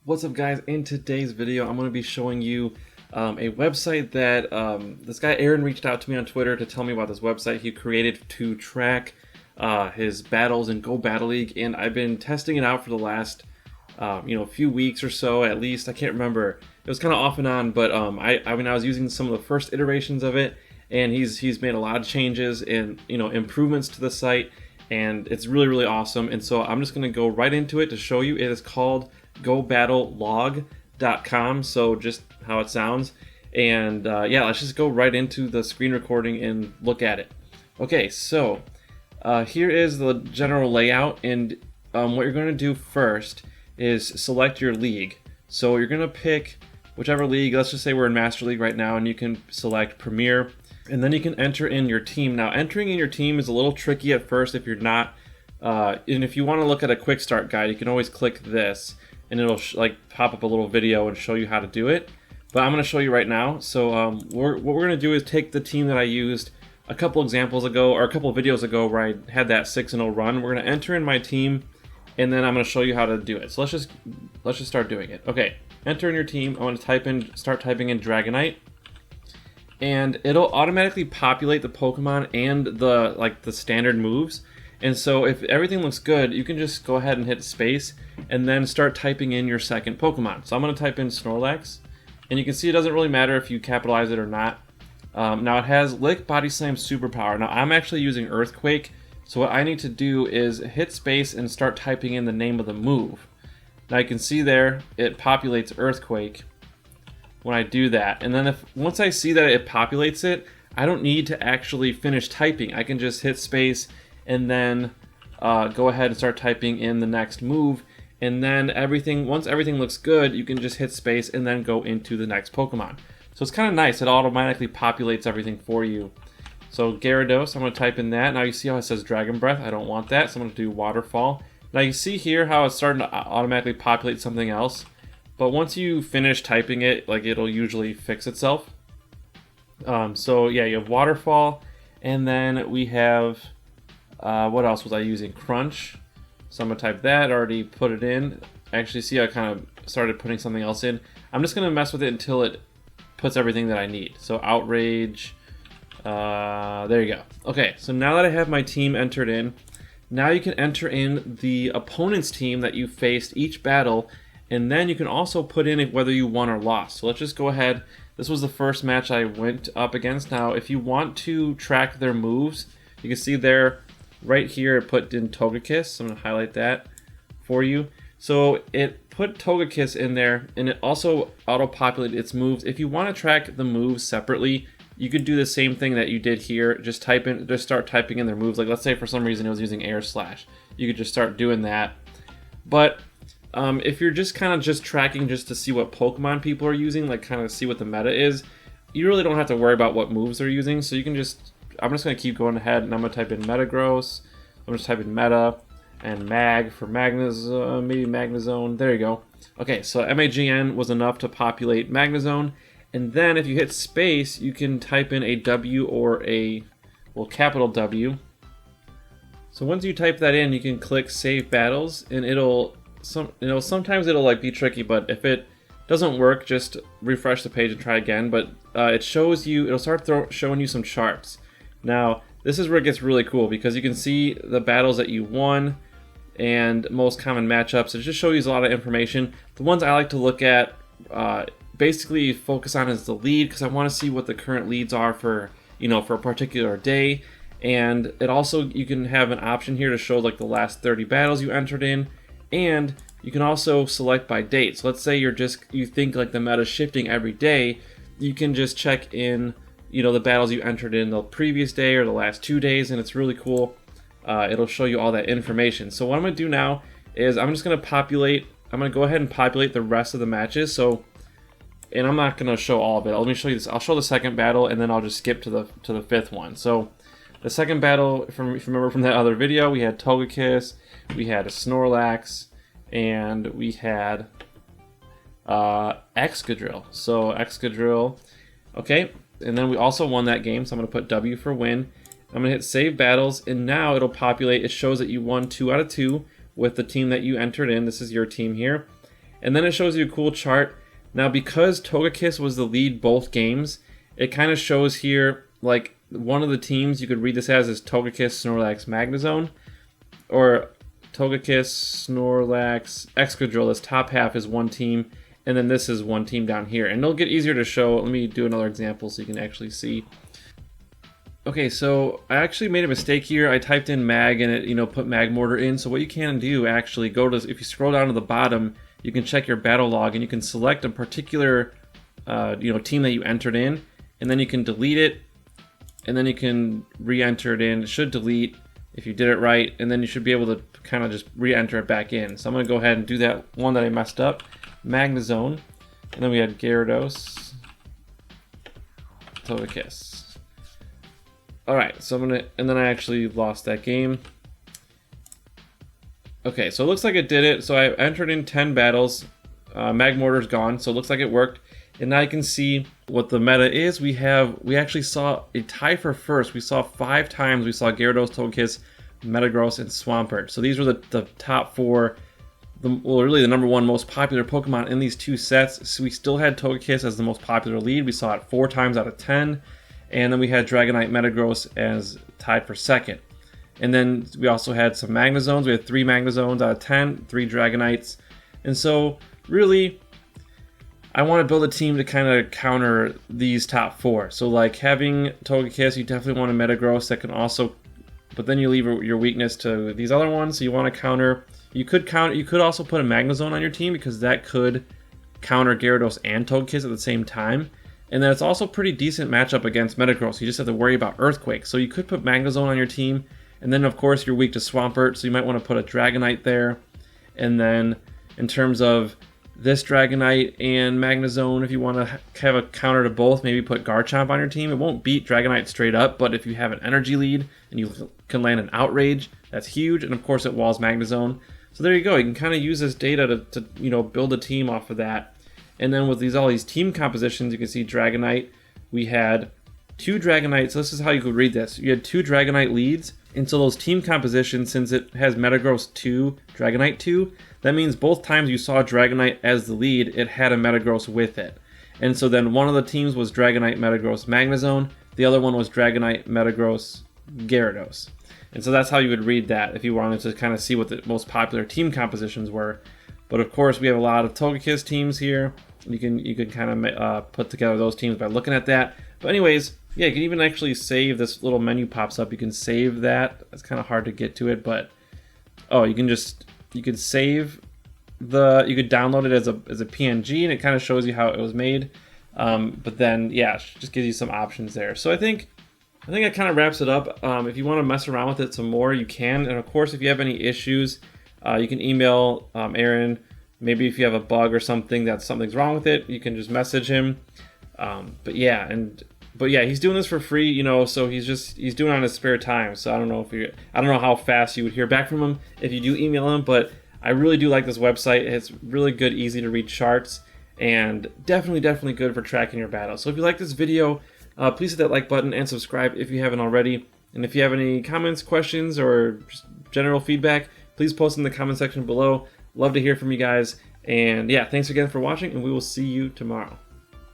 What's up, guys? In today's video I'm going to be showing you a website that this guy Aaron reached out to me on Twitter to tell me about this website he created to track his battles in Go Battle League, and I've been testing it out for the last few weeks or so at least. I can't remember, it was kind of off and on, but I was using some of the first iterations of it, and he's made a lot of changes and improvements to the site, and it's really awesome. And so I'm just going to go right into it to show you. It is called gobattlelog.com, so just how it sounds. And yeah, let's just go right into the screen recording and look at it. Okay, so here is the general layout, and what you're going to do first is select your league. So you're going to pick whichever league. Let's just say we're in Master League right now, and you can select Premier, and then you can enter in your team. Now, entering in your team is a little tricky at first if you're not, and if you want to look at a quick start guide, you can always click this, and it'll pop up a little video and show you how to do it. But I'm going to show you right now. So what we're going to do is take the team that I used a couple examples ago, or a couple of videos ago, where I had that 6-0 run. We're going to enter in my team, and then I'm going to show you how to do it. So let's just start doing it. Okay, enter in your team. I want to start typing in Dragonite, and it'll automatically populate the Pokemon and the standard moves. And so if everything looks good, you can just go ahead and hit space and then start typing in your second Pokemon. So I'm going to type in Snorlax, and you can see it doesn't really matter if you capitalize it or not. Now it has Lick, Body Slam, Superpower. Now I'm actually using Earthquake, so what I need to do is hit space and start typing in the name of the move. Now you can see there it populates Earthquake when I do that, and then once I see that it populates it, I don't need to actually finish typing. I can just hit space and then go ahead and start typing in the next move, and then once everything looks good, you can just hit space and then go into the next Pokemon. So it's kind of nice, it automatically populates everything for you. So Gyarados, I'm going to type in that. Now you see how it says Dragon Breath. I don't want that, so I'm going to do Waterfall. Now you see here how it's starting to automatically populate something else, but once you finish typing it, it'll usually fix itself. So yeah, you have Waterfall, and then we have what else was I using? Crunch. So I'm going to type that, already put it in. Actually, see, I kind of started putting something else in. I'm just going to mess with it until it puts everything that I need. So Outrage, there you go. Okay, so now that I have my team entered in, now you can enter in the opponent's team that you faced each battle, and then you can also put in whether you won or lost. So let's just go ahead. This was the first match I went up against. Now, if you want to track their moves, you can see there, right here, it put in Togekiss. So I'm going to highlight that for you. So it put Togekiss in there, and it also auto-populated its moves. If you want to track the moves separately, you could do the same thing that you did here. Just start typing in their moves. Like, let's say for some reason it was using Air Slash. You could just start doing that. But if you're just kind of tracking just to see what Pokemon people are using, kind of see what the meta is, you really don't have to worry about what moves they're using. So you can I'm just going to keep going ahead, and I'm going to type in Metagross. I'm going to type in Meta, and Mag for Magnezone, maybe Magnezone. There you go. Okay, so MAGN was enough to populate Magnezone. And then if you hit space, you can type in a W or capital W. So once you type that in, you can click Save Battles, and sometimes it'll be tricky, but if it doesn't work, just refresh the page and try again. But it'll start showing you some charts. Now, this is where it gets really cool, because you can see the battles that you won and most common matchups. It just shows you a lot of information. The ones I like to look at, basically focus on is the lead, because I want to see what the current leads are for a particular day. And it also, you can have an option here to show the last 30 battles you entered in, and you can also select by date. So let's say you think the meta is shifting every day, you can just check in the battles you entered in the previous day or the last 2 days, and it's really cool. It'll show you all that information. So what I'm going to do now is I'm going to go ahead and populate the rest of the matches. And I'm not going to show all of it. Let me show you this. I'll show the second battle, and then I'll just skip to the fifth one. So the second battle, if you remember from that other video, we had Togekiss, we had a Snorlax, and we had Excadrill. So Excadrill, okay. And then we also won that game, so I'm going to put W for win. I'm going to hit Save Battles, and now it'll populate. It shows that you won 2 out of 2 with the team that you entered in. This is your team here. and then it shows you a cool chart. Now, because Togekiss was the lead both games, it kind of shows here, like, one of the teams you could read this as is Togekiss, Snorlax, Magnezone, or Togekiss, Snorlax, Excadrill. This top half is one team, and then this is one team down here. And it'll get easier to show. Let me do another example so you can actually see. Okay, so I actually made a mistake here. I typed in mag and it, put Magmortar in. So what you can do, actually, if you scroll down to the bottom, you can check your battle log and you can select a particular, team that you entered in, and then you can delete it, and then you can re-enter it in. It should delete if you did it right, and then you should be able to kind of just re-enter it back in. So I'm going to go ahead and do that one that I messed up, Magnezone, and then we had Gyarados, Togekiss. Alright, so and then I actually lost that game. Okay, so it looks like it did it. So I entered in 10 battles. Magmortar's gone, so it looks like it worked. And now you can see what the meta is. We actually saw a tie for first. We saw 5 times. We saw Gyarados, Togekiss, Metagross, and Swampert. So these were the top 4, really the number 1 most popular Pokemon in these 2 sets. So we still had Togekiss as the most popular lead. We saw it 4 times out of 10. And then we had Dragonite, Metagross as tied for second. And then we also had some Magnezones. We had 3 Magnezones out of 10, 3 Dragonites. And so, really, I want to build a team to kind of counter these top 4. So, like, having Togekiss, you definitely want a Metagross that can also... But then you leave your weakness to these other ones. So you want to counter... You could also put a Magnezone on your team because that could counter Gyarados and Togekiss at the same time. And then it's also a pretty decent matchup against Metagross. You just have to worry about Earthquake. So you could put Magnezone on your team. And then, of course, you're weak to Swampert, so you might want to put a Dragonite there. And then, in terms of this Dragonite and Magnezone, if you want to have a counter to both, maybe put Garchomp on your team. It won't beat Dragonite straight up, but if you have an energy lead and you can land an Outrage, that's huge. And, of course, it walls Magnezone. So there you go. You can kind of use this data to build a team off of that. And then with all these team compositions, you can see Dragonite. We had 2 Dragonites. So this is how you could read this. You had 2 Dragonite leads. And so those team compositions, since it has Metagross 2, Dragonite 2, that means both times you saw Dragonite as the lead, it had a Metagross with it. And so then one of the teams was Dragonite, Metagross, Magnezone. The other one was Dragonite, Metagross, Gyarados. And so that's how you would read that if you wanted to kind of see what the most popular team compositions were. But of course, we have a lot of Togekiss teams here. You can kind of put together those teams by looking at that. But anyways, yeah, you can even actually save. This little menu pops up. You can save that. It's kind of hard to get to it, but you could save you could download it as a PNG, and it kind of shows you how it was made. But then yeah, it just gives you some options there. So I think that kind of wraps it up. If you want to mess around with it some more, you can. And of course, if you have any issues, you can email Aaron. Maybe if you have a bug or something that something's wrong with it, you can just message him. But yeah, he's doing this for free, so he's doing it on his spare time. So I don't know how fast you would hear back from him if you do email him, but I really do like this website. It's really good, easy to read charts, and definitely good for tracking your battles. So if you like this video, please hit that like button and subscribe if you haven't already. And if you have any comments, questions, or just general feedback, please post in the comment section below. Love to hear from you guys. And yeah, thanks again for watching, and we will see you tomorrow.